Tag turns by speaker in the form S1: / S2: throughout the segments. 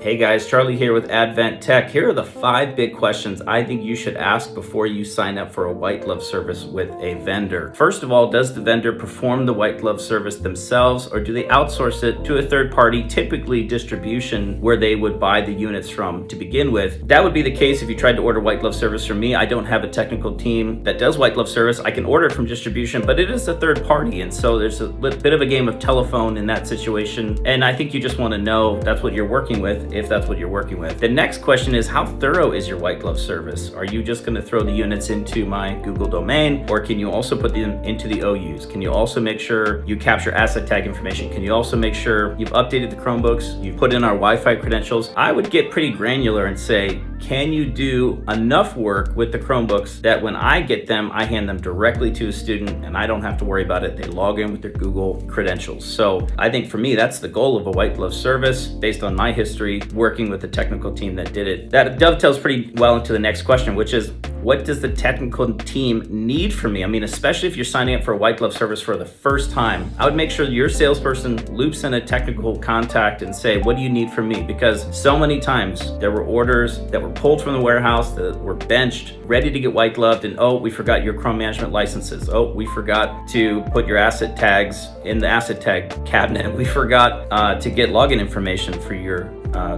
S1: Hey guys, Charlie here with Advent Tech. Here are the 5 big questions I think you should ask before you sign up for a white glove service with a vendor. First of all, does the vendor perform the white glove service themselves, or do they outsource it to a third party, typically distribution, where they would buy the units from to begin with? That would be the case if you tried to order white glove service from me. I don't have a technical team that does white glove service. I can order it from distribution, but it is a third party, and so there's a bit of a game of telephone in that situation, and I think you just want to know that's what you're working with, if that's what you're working with. The next question is, how thorough is your white glove service? Are you just going to throw the units into my Google domain, or can you also put them into the OUs? Can you also make sure you capture asset tag information? Can you also make sure you've updated the Chromebooks, you've put in our Wi-Fi credentials? I would get pretty granular and say, can you do enough work with the Chromebooks that when I get them, I hand them directly to a student and I don't have to worry about it. They log in with their Google credentials. So I think for me, that's the goal of a white glove service based on my history working with the technical team that did it. That dovetails pretty well into the next question, which is, what does the technical team need from me? I mean, especially if you're signing up for a white glove service for the first time, I would make sure your salesperson loops in a technical contact and say, what do you need from me? Because so many times there were orders that were pulled from the warehouse that were benched, ready to get white gloved, and oh, we forgot your Chrome management licenses. Oh, we forgot to put your asset tags in the asset tag cabinet. We forgot to get login information for your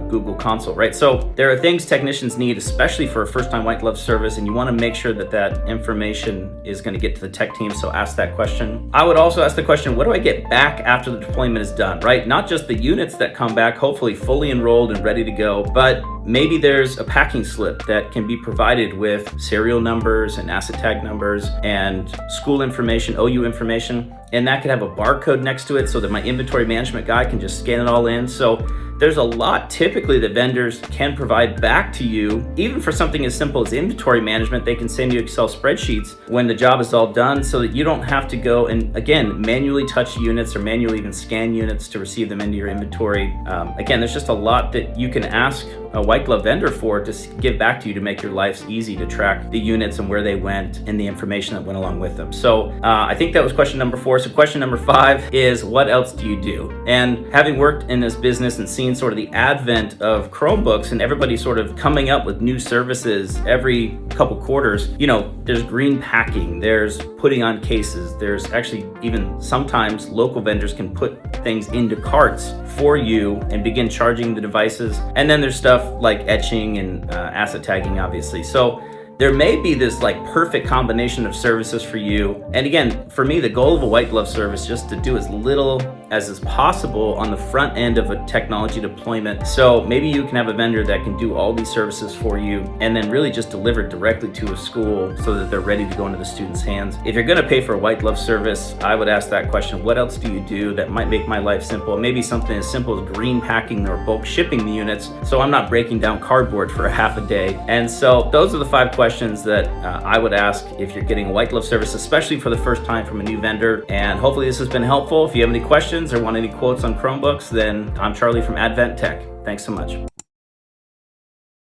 S1: Google console, right? So there are things technicians need, especially for a first-time white glove service, and you want to make sure that that information is going to get to the tech team. So ask that question. I would also ask the question, what do I get back after the deployment is done, right? Not just the units that come back, hopefully fully enrolled and ready to go, but maybe there's a packing slip that can be provided with serial numbers and asset tag numbers and school information, OU information, and that could have a barcode next to it so that my inventory management guy can just scan it all in. So there's a lot typically that vendors can provide back to you. Even for something as simple as inventory management, they can send you Excel spreadsheets when the job is all done so that you don't have to go and, again, manually touch units or manually even scan units to receive them into your inventory. Again, there's just a lot that you can ask a white glove vendor for to give back to you to make your lives easy to track the units and where they went and the information that went along with them. So I think that was question number 4. So question number 5 is, what else do you do? And having worked in this business and seen sort of the advent of Chromebooks and everybody sort of coming up with new services every couple quarters, you know, there's green packing, there's putting on cases, there's actually even sometimes local vendors can put things into carts for you and begin charging the devices. And then there's stuff like etching and asset tagging, obviously. So there may be this like perfect combination of services for you. And again, for me, the goal of a white glove service is just to do as little as is possible on the front end of a technology deployment. So maybe you can have a vendor that can do all these services for you and then really just deliver directly to a school so that they're ready to go into the student's hands. If you're gonna pay for a white glove service, I would ask that question, what else do you do that might make my life simple? Maybe something as simple as green packing or bulk shipping the units so I'm not breaking down cardboard for a half a day. And so those are the 5 questions that I would ask if you're getting a white glove service, especially for the first time from a new vendor. And hopefully this has been helpful. If you have any questions or want any quotes on Chromebooks, then I'm Charlie from Advent Tech. Thanks so much.